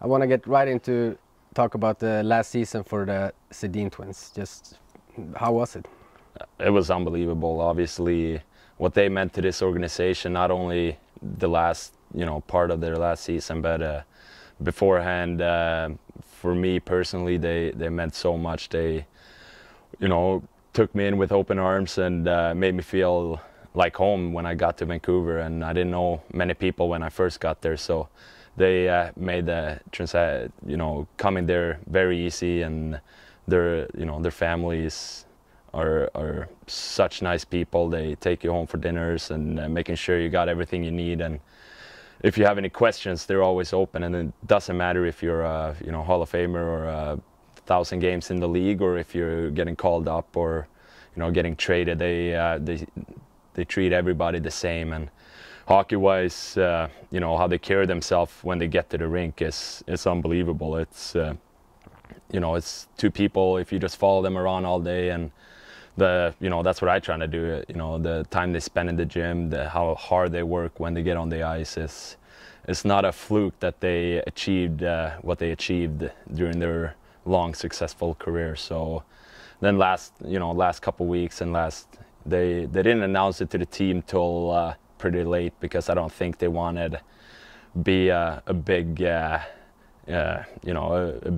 I want to get right into talk about the last season for the Sedin twins. Just how was it? It was unbelievable. Obviously, what they meant to this organization, not only the last, part of their last season, but beforehand, for me personally, they meant so much. They, took me in with open arms and made me feel like home when I got to Vancouver. And I didn't know many people when I first got there, so they made the coming there very easy. And their families are such nice people. They take you home for dinners and making sure you got everything you need. And if you have any questions, they're always open. And it doesn't matter if you're a Hall of Famer or 1,000 games in the league, or if you're getting called up or getting traded. They treat everybody the same. And hockey-wise, how they carry themselves when they get to the rink is unbelievable. It's it's two people. If you just follow them around all day, and that's what I try to do. The time they spend in the gym, how hard they work when they get on the ice it's not a fluke that they achieved what they achieved during their long successful career. So then last couple weeks and they didn't announce it to the team till pretty late, because I don't think they wanted be a big a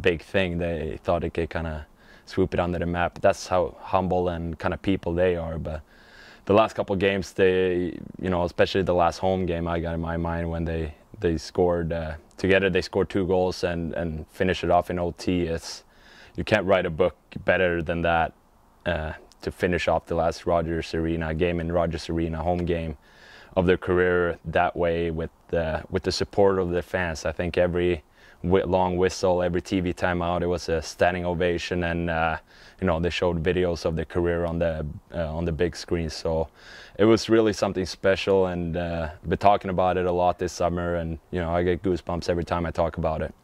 big thing. They thought they could kind of swoop it under the map. That's how humble and kind of people they are. But the last couple of games, they, especially the last home game, I got in my mind when they scored together. They scored 2 goals and finished it off in OT. You can't write a book better than that to finish off the last Rogers Arena game in Rogers Arena, home game of their career that way, with the support of their fans. I think every long whistle, every TV timeout, it was a standing ovation, and they showed videos of their career on the big screen. So it was really something special, and been talking about it a lot this summer, and I get goosebumps every time I talk about it.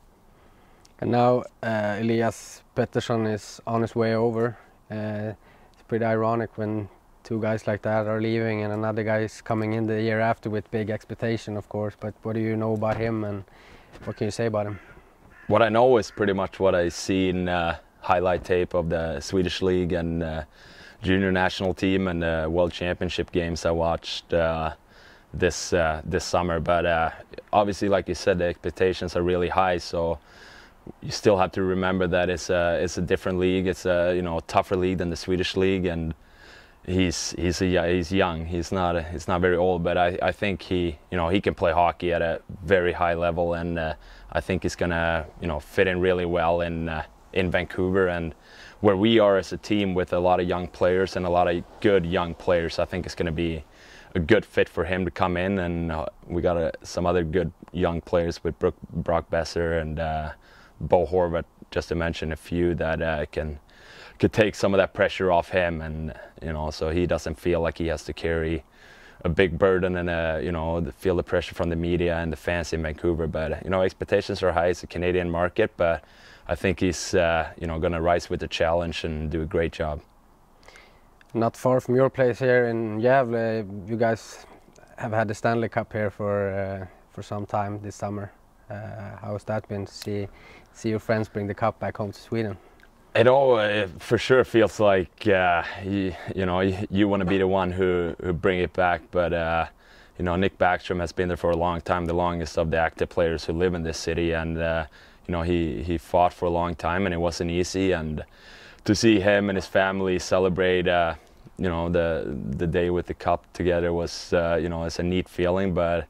And now Elias Petterssons is on his way over. It's pretty ironic when 2 guys like that are leaving and another guy is coming in the year after with big expectation, of course. But what do you know about him, and what can you say about him? What I know is pretty much what I see in highlight tape of the Swedish League and junior national team and World Championship games I watched this summer. But obviously, like you said, the expectations are really high. So you still have to remember that it's a different league. It's a tougher league than the Swedish League, and he's young. He's not very old, but I think he can play hockey at a very high level, and I think he's gonna fit in really well in Vancouver, and where we are as a team with a lot of young players and a lot of good young players. I think it's gonna be a good fit for him to come in, and we got some other good young players with Brock Besser and Bo Horvath, just to mention a few, that could take some of that pressure off him, and so he doesn't feel like he has to carry a big burden and feel the pressure from the media and the fans in Vancouver. But expectations are high. It's a Canadian market, but I think he's going to rise with the challenge and do a great job. Not far from your place here in Gavle, you guys have had the Stanley Cup here for some time this summer. How has that been to see your friends bring the cup back home to Sweden? It for sure feels like you want to be the one who bring it back, but Niklas Backstrom has been there for a long time, the longest of the active players who live in this city, and he fought for a long time, and it wasn't easy. And to see him and his family celebrate the day with the cup together was it's a neat feeling, but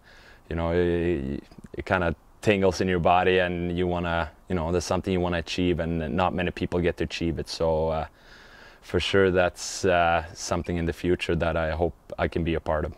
it kind of tingles in your body, and you want to there's something you want to achieve, and not many people get to achieve it. So for sure that's something in the future that I hope I can be a part of.